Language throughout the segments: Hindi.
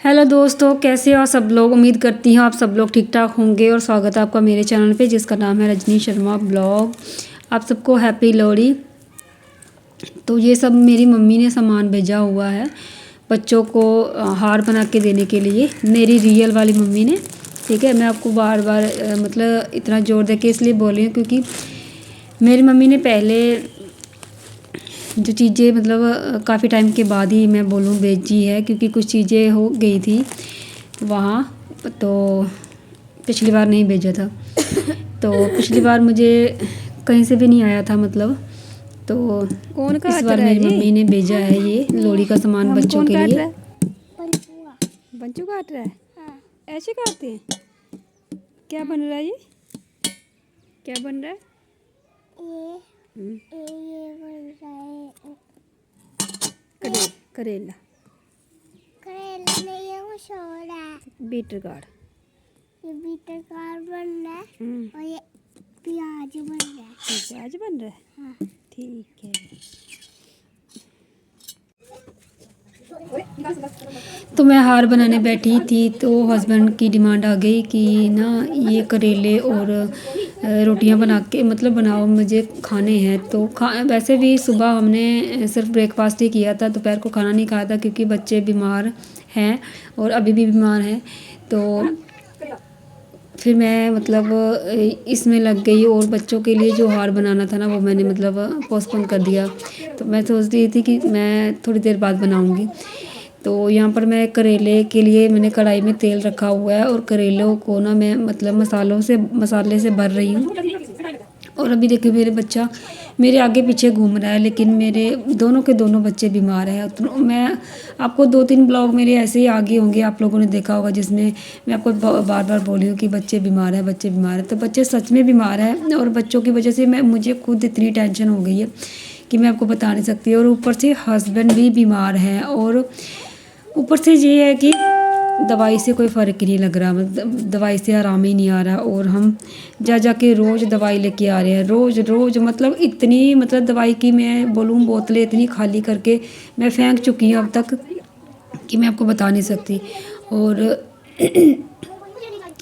हेलो दोस्तों, कैसे हो सब लोग। उम्मीद करती हूँ आप सब लोग ठीक ठाक होंगे और स्वागत है आपका मेरे चैनल पे जिसका नाम है रजनी शर्मा ब्लॉग। आप सबको हैप्पी लोहड़ी। तो ये सब मेरी मम्मी ने सामान भेजा हुआ है बच्चों को हार बना के देने के लिए, मेरी रियल वाली मम्मी ने। ठीक है, मैं आपको बार बार मतलब इतना जोर दे के इसलिए बोल रही हूँ क्योंकि मेरी मम्मी ने पहले जो चीज़ें मतलब काफ़ी टाइम के बाद ही मैं बोलूँ भेजी है, क्योंकि कुछ चीज़ें हो गई थी वहाँ, तो पिछली बार नहीं भेजा था। तो पिछली बार मुझे कहीं से भी नहीं आया था मतलब, तो इस बार मेरी मम्मी ने भेजा है ये लोहड़ी का सामान बच्चों के लिए। बंचू काट रहा है। हाँ। ऐसे काटते हैं। क्या बन रहा है ये? क्या बन रहा है? ये बन रहा है करेला। करेला नहीं है, वो शोर है। Bitter gourd. ये बीटर कार बन रहा है और ये प्याज बन रहा है। प्याज बन रहा है। हाँ। ठीक है। तो मैं हार बनाने बैठी थी तो हस्बैंड की डिमांड आ गई कि ना ये करेले और रोटियां बना के मतलब बनाओ, मुझे खाने हैं। तो वैसे भी सुबह हमने सिर्फ ब्रेकफास्ट ही किया था, दोपहर को खाना नहीं खाया था क्योंकि बच्चे बीमार हैं और अभी भी बीमार हैं। तो फिर मैं मतलब इसमें लग गई और बच्चों के लिए जो हार बनाना था ना वो मैंने मतलब पोस्टपोन कर दिया। तो मैं सोच रही थी कि मैं थोड़ी देर बाद बनाऊंगी। तो यहाँ पर मैं करेले के लिए मैंने कढ़ाई में तेल रखा हुआ है और करेलों को ना मैं मतलब मसाले से भर रही हूँ। और अभी देखिए मेरे बच्चा मेरे आगे पीछे घूम रहा है, लेकिन मेरे दोनों के दोनों बच्चे बीमार हैं। तो मैं आपको 2-3 ब्लॉग मेरे ऐसे ही आगे होंगे, आप लोगों ने देखा होगा, जिसमें मैं आपको बार बार बोली हूँ कि बच्चे बीमार हैं, बच्चे बीमार हैं। तो बच्चे सच में बीमार हैं और बच्चों की वजह से मुझे खुद इतनी टेंशन हो गई है कि मैं आपको बता नहीं सकती। और ऊपर से हस्बैंड भी बीमार हैं और ऊपर से ये है कि दवाई से कोई फ़र्क ही नहीं लग रहा, मतलब दवाई से आराम ही नहीं आ रहा। और हम जा के रोज़ दवाई लेके आ रहे हैं, रोज़ मतलब इतनी मतलब दवाई की मैं बोलूँ बोतलें इतनी खाली करके मैं फेंक चुकी हूँ अब तक कि मैं आपको बता नहीं सकती। और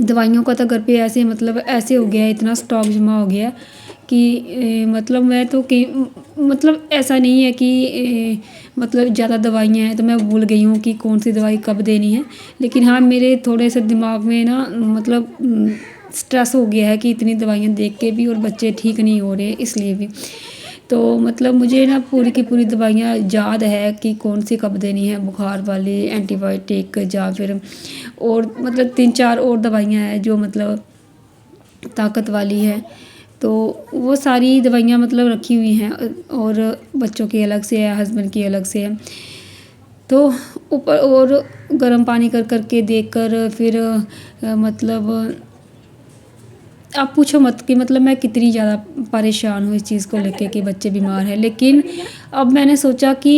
दवाइयों का तो घर पे ऐसे मतलब ऐसे हो गया है, इतना स्टॉक जमा हो गया कि मतलब मैं तो कि मतलब ऐसा नहीं है कि मतलब ज़्यादा दवाइयाँ हैं तो मैं भूल गई हूँ कि कौन सी दवाई कब देनी है। लेकिन हाँ, मेरे थोड़े से दिमाग में ना मतलब स्ट्रेस हो गया है कि इतनी दवाइयाँ देख के भी और बच्चे ठीक नहीं हो रहे, इसलिए भी। तो मतलब मुझे ना पूरी की पूरी दवाइयाँ याद है कि कौन सी कब देनी है, बुखार वाली, एंटीबायोटिक, या फिर और मतलब 3-4 और दवाइयाँ हैं जो मतलब ताकत वाली है। तो वो सारी दवाइयाँ मतलब रखी हुई हैं और बच्चों की अलग से है, हस्बैंड की अलग से है। तो ऊपर और गर्म पानी कर के देकर फिर मतलब आप पूछो मत कि मतलब मैं कितनी ज़्यादा परेशान हूँ इस चीज़ को लेके कि बच्चे बीमार हैं। लेकिन अब मैंने सोचा कि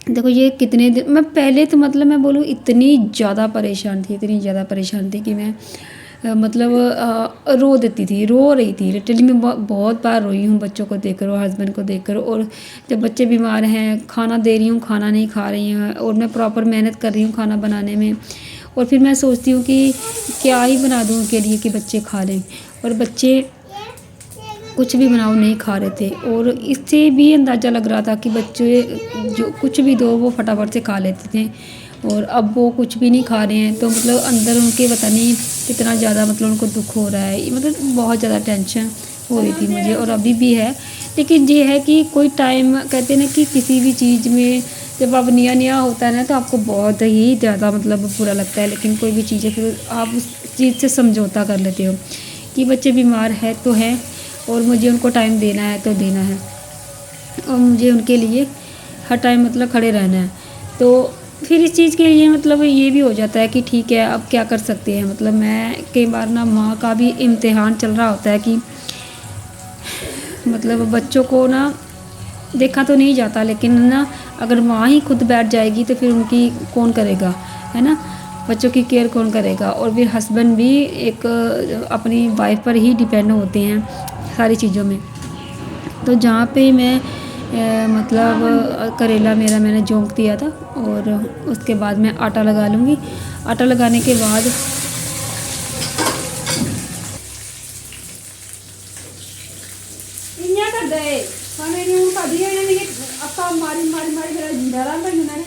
देखो ये कितने दिन मैं पहले तो मतलब मैं बोलूँ इतनी ज़्यादा परेशान थी कि मैं मतलब रो रही थी लिटरली। मैं बहुत बार रोई हूँ बच्चों को देखकर और हस्बैंड को देखकर। और जब बच्चे बीमार हैं, खाना दे रही हूँ, खाना नहीं खा रही हैं और मैं प्रॉपर मेहनत कर रही हूँ खाना बनाने में, और फिर मैं सोचती हूँ कि क्या ही बना दूँ उनके लिए कि बच्चे खा लें, और बच्चे कुछ भी बनाओ नहीं खा रहे थे। और इससे भी अंदाज़ा लग रहा था कि बच्चे जो कुछ भी दो वो फटाफट से खा लेते थे, और अब वो कुछ भी नहीं खा रहे हैं। तो मतलब अंदर उनके पता नहीं कितना ज़्यादा मतलब उनको दुख हो रहा है, मतलब बहुत ज़्यादा टेंशन हो रही थी मुझे और अभी भी है। लेकिन ये है कि कोई टाइम कहते हैं ना कि किसी भी चीज़ में जब अब नया होता है ना तो आपको बहुत ही ज़्यादा मतलब बुरा लगता है, लेकिन कोई भी चीज़ है फिर आप उस चीज़ से समझौता कर लेते हो कि बच्चे बीमार है तो हैं और मुझे उनको टाइम देना है तो देना है, और मुझे उनके लिए हर टाइम मतलब खड़े रहना है। तो फिर इस चीज़ के लिए मतलब ये भी हो जाता है कि ठीक है अब क्या कर सकते हैं। मतलब मैं कई बार ना माँ का भी इम्तिहान चल रहा होता है कि मतलब बच्चों को ना देखा तो नहीं जाता, लेकिन ना अगर माँ ही खुद बैठ जाएगी तो फिर उनकी कौन करेगा, है ना, बच्चों की केयर कौन करेगा। और फिर हस्बैंड भी एक अपनी वाइफ पर ही डिपेंड होते हैं सारी चीज़ों में। तो जहाँ पे मैं मतलब करेला मेरा मैंने जोंक दिया था। और उसके बाद मैं आटा लगा लूँगी। आटा लगाने के बाद इन्या कर दे खाने नी हूं कदी है नहीं अक्का मारी मारी मारी मेरा जिंदा रहा मैं ने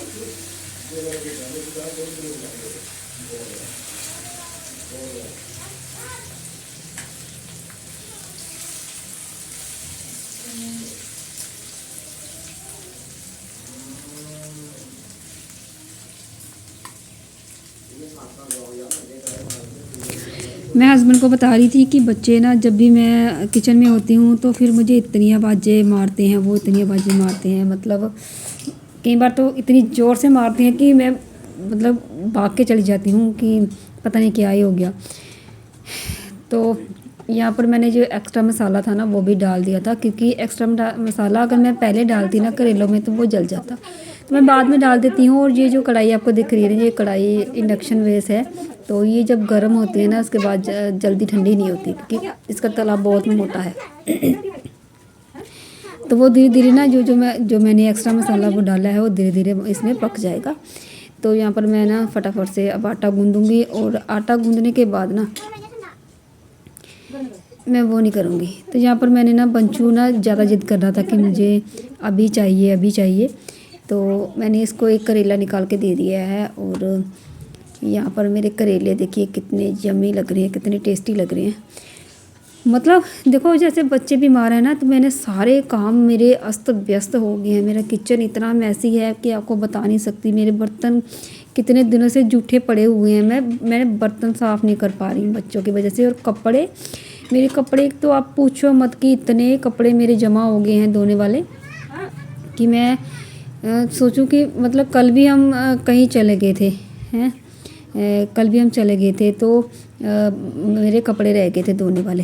मैं हस्बैंड को बता रही थी कि बच्चे ना जब भी मैं किचन में होती हूँ तो फिर मुझे इतनी आवाज़ें मारते हैं, वो इतनी आवाज़ें मारते हैं, मतलब कई बार तो इतनी ज़ोर से मारते हैं कि मैं मतलब भाग के चली जाती हूँ कि पता नहीं क्या ही हो गया। तो यहाँ पर मैंने जो एक्स्ट्रा मसाला था ना वो भी डाल दिया था, क्योंकि एक्स्ट्रा मसाला अगर मैं पहले डालती ना करेलों में तो वो जल जाता, तो मैं बाद में डाल देती हूँ। और ये जो कढ़ाई आपको दिख रही है, ये कढ़ाई इंडक्शन बेस है, तो ये जब गर्म होती है ना उसके बाद जल्दी ठंडी नहीं होती, क्योंकि इसका तला बहुत मोटा है। तो वो धीरे धीरे ना जो मैंने एक्स्ट्रा मसाला वो डाला है वो धीरे धीरे इसमें पक जाएगा। तो यहाँ पर मैं ना फटाफट से अब आटा गूँधूँगी, और आटा गूँधने के बाद ना मैं वो नहीं करूँगी। तो यहाँ पर मैंने ना बंचू ना ज़्यादा जिद कर रहा था कि मुझे अभी चाहिए अभी चाहिए, तो मैंने इसको एक करेला निकाल के दे दिया है। और यहाँ पर मेरे करेले देखिए कितने यम्मी लग रहे हैं, कितने टेस्टी लग रहे हैं। मतलब देखो जैसे बच्चे बीमार हैं ना, तो मैंने सारे काम मेरे अस्त व्यस्त हो गए हैं। मेरा किचन इतना मैसी है कि आपको बता नहीं सकती। मेरे बर्तन कितने दिनों से जूठे पड़े हुए हैं, मैंने बर्तन साफ़ नहीं कर पा रही हूँ बच्चों की वजह से। और कपड़े, मेरे कपड़े तो आप पूछो मत कि इतने कपड़े मेरे जमा हो गए हैं धोने वाले कि मैं सोचूं कि मतलब कल भी हम कहीं चले गए थे हैं, कल भी हम चले गए थे तो मेरे कपड़े रह गए थे धोने वाले,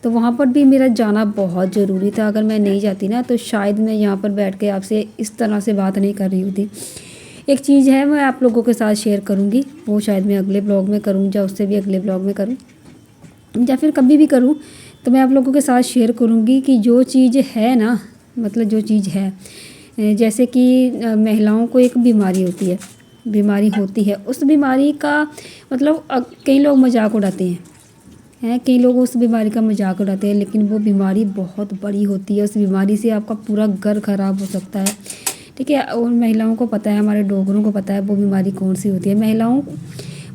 तो वहाँ पर भी मेरा जाना बहुत ज़रूरी था। अगर मैं नहीं जाती ना तो शायद मैं यहाँ पर बैठ के आपसे इस तरह से बात नहीं कर रही होती। एक चीज़ है मैं आप लोगों के साथ शेयर करूँगी, वो शायद मैं अगले ब्लॉग में करूँ या उससे भी अगले ब्लॉग में करूँ या फिर कभी भी करूँ, तो मैं आप लोगों के साथ शेयर करूँगी कि जो चीज़ है ना, मतलब जो चीज़ है, जैसे कि महिलाओं को एक बीमारी होती है, उस बीमारी का मतलब कई लोग मजाक उड़ाते हैं, कई लोग उस बीमारी का मजाक उड़ाते हैं, लेकिन वो बीमारी बहुत बड़ी होती है। उस बीमारी से आपका पूरा घर ख़राब हो सकता है, ठीक है। और महिलाओं को पता है, हमारे डॉक्टरों को पता है वो बीमारी कौन सी होती है। महिलाओं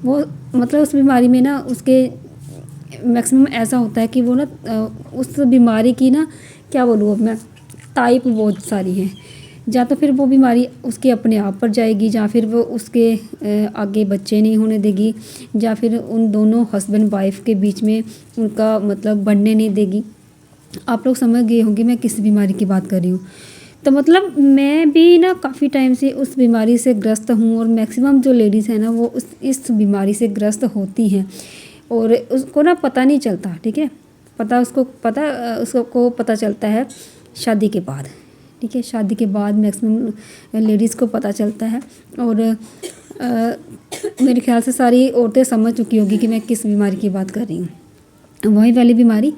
वो मतलब उस बीमारी में ना उसके मैक्सिमम ऐसा होता है कि वो ना उस बीमारी की ना क्या बोलूँ अब मैं, टाइप बहुत सारी हैं। या तो फिर वो बीमारी उसके अपने आप पर जाएगी, या फिर वो उसके आगे बच्चे नहीं होने देगी, या फिर उन दोनों हस्बैंड वाइफ के बीच में उनका मतलब बढ़ने नहीं देगी। आप लोग समझ गए होंगे मैं किस बीमारी की बात कर रही हूँ। तो मतलब मैं भी ना काफ़ी टाइम से उस बीमारी से ग्रस्त हूँ, और मैक्सिमम जो लेडीज़ हैं ना वो इस बीमारी से ग्रस्त होती हैं, और उसको ना पता नहीं चलता, ठीक है। उसको पता चलता है शादी के बाद, ठीक है। शादी के बाद मैक्सिमम लेडीज़ को पता चलता है। और मेरे ख्याल से सारी औरतें समझ चुकी होगी कि मैं किस बीमारी की बात कर रही हूँ। वही वाली बीमारी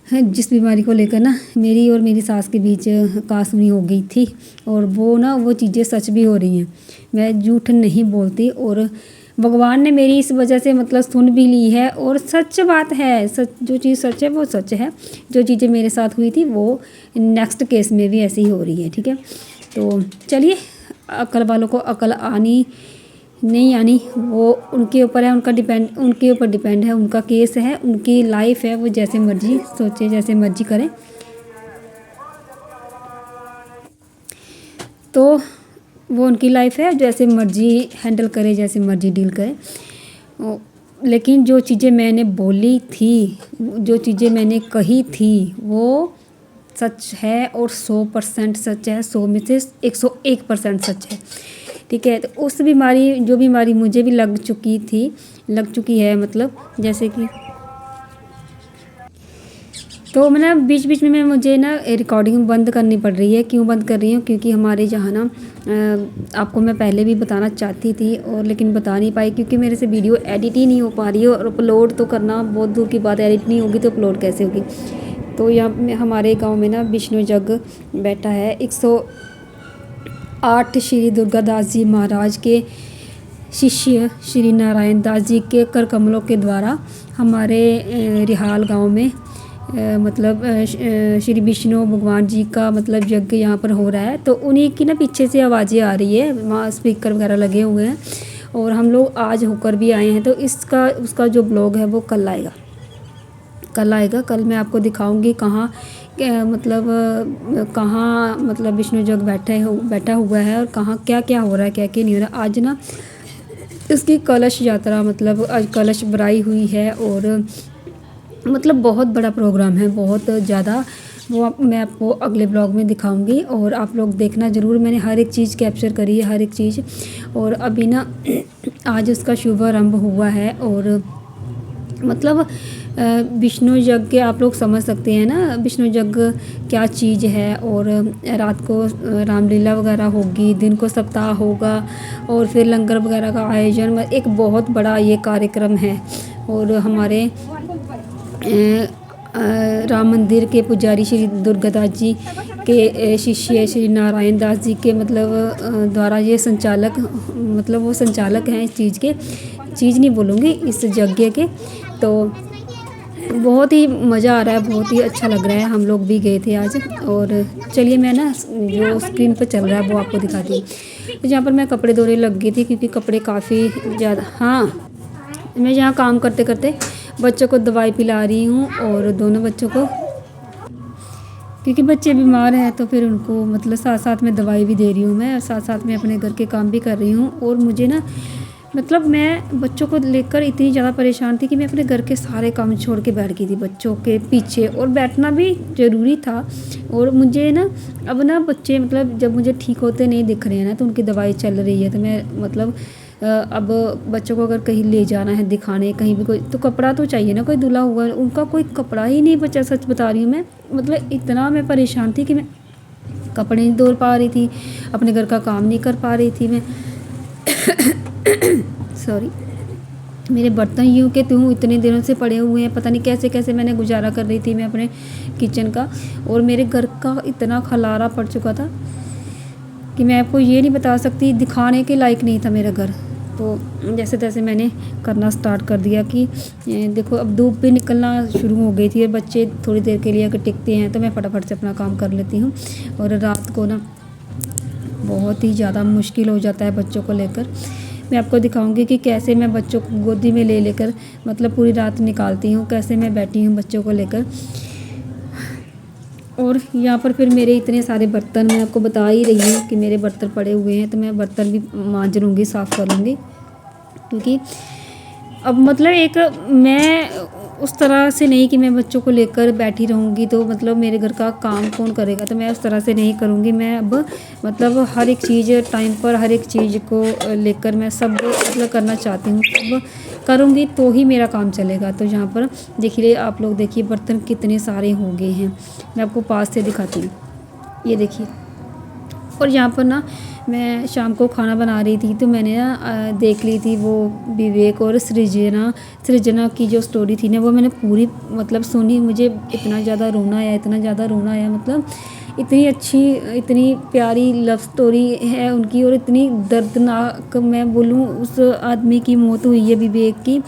है जिस बीमारी को लेकर ना मेरी और मेरी सास के बीच कहासुनी हो गई थी, और वो चीज़ें सच भी हो रही हैं, मैं झूठ नहीं बोलती। और भगवान ने मेरी इस वजह से मतलब सुन भी ली है, और सच बात है, सच जो चीज़ सच है वो सच है। जो चीज़ें मेरे साथ हुई थी वो नेक्स्ट केस में भी ऐसी ही हो रही है, ठीक है। तो चलिए, अक्ल वालों को अक्ल आनी नहीं आनी वो उनके ऊपर है, उनके ऊपर डिपेंड है, उनका केस है, उनकी लाइफ है, वो जैसे मर्जी सोचे जैसे मर्जी करें। तो वो उनकी लाइफ है, जैसे मर्जी हैंडल करे, जैसे मर्जी डील करे। लेकिन जो चीज़ें मैंने बोली थी, जो चीज़ें मैंने कही थी वो सच है, और 100% सच है, 100 में से 101% सच है, ठीक है। तो उस जो बीमारी मुझे भी लग चुकी है, मतलब जैसे कि तो मैं ना बीच बीच में मुझे ना रिकॉर्डिंग बंद करनी पड़ रही है। क्यों बंद कर रही हूँ? क्योंकि हमारे जहाँ ना आपको मैं पहले भी बताना चाहती थी, और लेकिन बता नहीं पाई क्योंकि मेरे से वीडियो एडिट ही नहीं हो पा रही है, और अपलोड तो करना बहुत दूर की बात है, एडिट नहीं होगी तो अपलोड कैसे होगी। तो यहाँ हमारे गांव में ना विष्णु जग बैठा है। 108 श्री दुर्गादास जी महाराज के शिष्य श्री नारायण दास जी के कर कमलों के द्वारा हमारे रिहाल गांव में मतलब श्री विष्णु भगवान जी का मतलब यज्ञ यहाँ पर हो रहा है। तो उन्हीं की ना पीछे से आवाज़ें आ रही है, वहाँ स्पीकर वगैरह लगे हुए हैं और हम लोग आज होकर भी आए हैं। तो उसका जो ब्लॉग है वो कल आएगा। कल मैं आपको दिखाऊंगी कहाँ मतलब विष्णु जग बैठा हुआ है और कहाँ क्या क्या हो रहा है, क्या क्या नहीं हो रहा। आज ना इसकी कलश यात्रा मतलब आज कलश भराई हुई है और मतलब बहुत बड़ा प्रोग्राम है, बहुत ज़्यादा। वो मैं आपको अगले ब्लॉग में दिखाऊंगी और आप लोग देखना ज़रूर। मैंने हर एक चीज़ कैप्चर करी है, हर एक चीज़। और अभी ना आज उसका शुभारंभ हुआ है और मतलब विष्णु यज्ञ आप लोग समझ सकते हैं ना, विष्णु यज्ञ क्या चीज़ है। और रात को रामलीला वगैरह होगी, दिन को सप्ताह होगा और फिर लंगर वगैरह का आयोजन, एक बहुत बड़ा ये कार्यक्रम है। और हमारे राम मंदिर के पुजारी श्री दुर्गादास जी के शिष्य श्री नारायण दास जी के मतलब द्वारा ये संचालक मतलब वो संचालक हैं इस चीज़ नहीं बोलूँगी, इस यज्ञ के। तो बहुत ही मज़ा आ रहा है, बहुत ही अच्छा लग रहा है। हम लोग भी गए थे आज। और चलिए मैं ना जो स्क्रीन पर चल रहा है वो आपको दिखाती हूँ। तो जहाँ पर मैं कपड़े धोने लग गई थी क्योंकि कपड़े काफ़ी ज़्यादा, हाँ मैं यहाँ काम करते करते बच्चों को दवाई पिला रही हूँ और दोनों बच्चों को, क्योंकि बच्चे बीमार हैं तो फिर उनको मतलब साथ साथ में दवाई भी दे रही हूँ मैं और साथ साथ में अपने घर के काम भी कर रही हूँ। और मुझे ना मतलब मैं बच्चों को लेकर इतनी ज़्यादा परेशान थी कि मैं अपने घर के सारे काम छोड़ के बैठ गई थी बच्चों के पीछे, और बैठना भी ज़रूरी था। और मुझे ना अब ना बच्चे मतलब जब मुझे ठीक होते नहीं दिख रहे हैं ना, तो उनकी दवाई चल रही है, तो मैं मतलब अब बच्चों को अगर कहीं ले जाना है दिखाने कहीं भी कोई, तो कपड़ा तो चाहिए ना, कोई धुला हुआ, उनका कोई कपड़ा ही नहीं बचा। सच बता रही हूँ मैं, मतलब इतना मैं परेशान थी कि मैं कपड़े नहीं धो पा रही थी, अपने घर का काम नहीं कर पा रही थी मैं सॉरी। मेरे बर्तन यूँ के त्यों इतने दिनों से पड़े हुए हैं, पता नहीं कैसे कैसे मैंने गुजारा कर रही थी मैं अपने किचन का। और मेरे घर का इतना खलारा पड़ चुका था कि मैं आपको ये नहीं बता सकती, दिखाने के लायक नहीं था मेरा घर। तो जैसे तैसे मैंने करना स्टार्ट कर दिया कि देखो अब धूप भी निकलना शुरू हो गई थी और बच्चे थोड़ी देर के लिए अगर टिकते हैं तो मैं फटाफट से अपना काम कर लेती हूँ। और रात को ना बहुत ही ज़्यादा मुश्किल हो जाता है बच्चों को लेकर। मैं आपको दिखाऊंगी कि कैसे मैं बच्चों को गोदी में ले लेकर मतलब पूरी रात निकालती हूँ, कैसे मैं बैठी हूँ बच्चों को लेकर। और यहाँ पर फिर मेरे इतने सारे बर्तन, मैं आपको बता ही रही हूँ कि मेरे बर्तन पड़े हुए हैं, तो मैं बर्तन भी मांज लूँगी, साफ़ कर लूँगी। क्योंकि अब मतलब एक मैं उस तरह से नहीं कि मैं बच्चों को लेकर बैठी रहूँगी तो मतलब मेरे घर का काम कौन करेगा, तो मैं उस तरह से नहीं करूँगी। मैं अब मतलब हर एक चीज़ टाइम पर, हर एक चीज़ को लेकर मैं सब मतलब करना चाहती हूँ। अब करूँगी तो ही मेरा काम चलेगा। तो यहाँ पर देखिए आप लोग, देखिए बर्तन कितने सारे हो गए हैं, मैं आपको पास से दिखाती हूँ, ये देखिए। और यहाँ पर ना मैं शाम को खाना बना रही थी तो मैंने ना देख ली थी वो विवेक और सृजना की जो स्टोरी थी ना, वो मैंने पूरी मतलब सुनी। मुझे इतना ज़्यादा रोना आया, मतलब इतनी अच्छी, इतनी प्यारी लव स्टोरी है उनकी और इतनी दर्दनाक मैं बोलूँ उस आदमी की मौत हुई है विवेक की।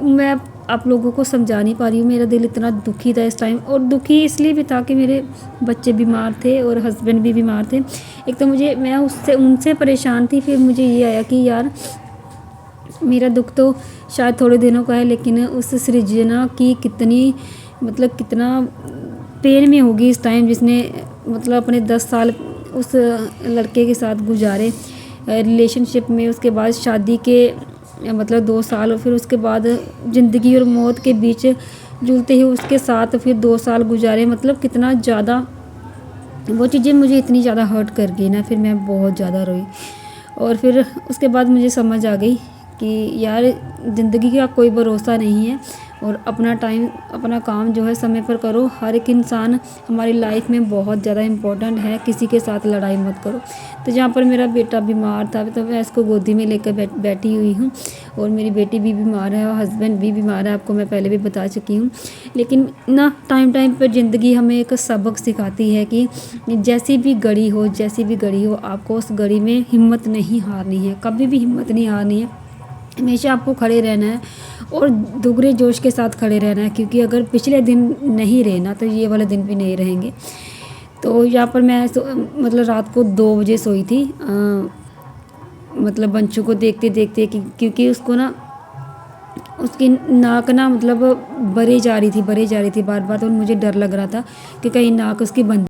मैं आप लोगों को समझा नहीं पा रही हूँ, मेरा दिल इतना दुखी था इस टाइम। और दुखी इसलिए भी था कि मेरे बच्चे बीमार थे और हस्बैंड भी बीमार थे। एक तो मैं उनसे परेशान थी, फिर मुझे ये आया कि यार मेरा दुख तो शायद थोड़े दिनों का है, लेकिन उस सृजना की कितना पेन में होगी इस टाइम, जिसने मतलब अपने 10 साल उस लड़के के साथ गुजारे रिलेशनशिप में, उसके बाद शादी के मतलब 2 साल, और फिर उसके बाद ज़िंदगी और मौत के बीच झूलते ही उसके साथ फिर 2 साल गुजारे। मतलब कितना ज़्यादा वो चीज़ें मुझे इतनी ज़्यादा हर्ट कर गई ना, फिर मैं बहुत ज़्यादा रोई। और फिर उसके बाद मुझे समझ आ गई कि यार ज़िंदगी का कोई भरोसा नहीं है और अपना काम जो है समय पर करो। हर एक इंसान हमारी लाइफ में बहुत ज़्यादा इम्पोर्टेंट है, किसी के साथ लड़ाई मत करो। तो जहाँ पर मेरा बेटा बीमार था तो मैं इसको गोदी में लेकर बैठी हुई हूँ, और मेरी बेटी भी बीमार है और हस्बैंड भी बीमार है, आपको मैं पहले भी बता चुकी हूँ। लेकिन ना टाइम पर ज़िंदगी हमें एक सबक सिखाती है कि जैसी भी घड़ी हो आपको उस घड़ी में हिम्मत नहीं हारनी है, कभी भी हिम्मत नहीं हारनी है। हमेशा आपको खड़े रहना है और दुगरे जोश के साथ खड़े रहना है, क्योंकि अगर पिछले दिन नहीं रहे ना तो ये वाले दिन भी नहीं रहेंगे। तो यहाँ पर मैं मतलब रात को 2 बजे सोई थी, मतलब बंचू को देखते देखते क्योंकि उसको ना उसकी नाक ना मतलब भरे जा रही थी बार बार, तो मुझे डर लग रहा था कि कहीं नाक उसकी बंद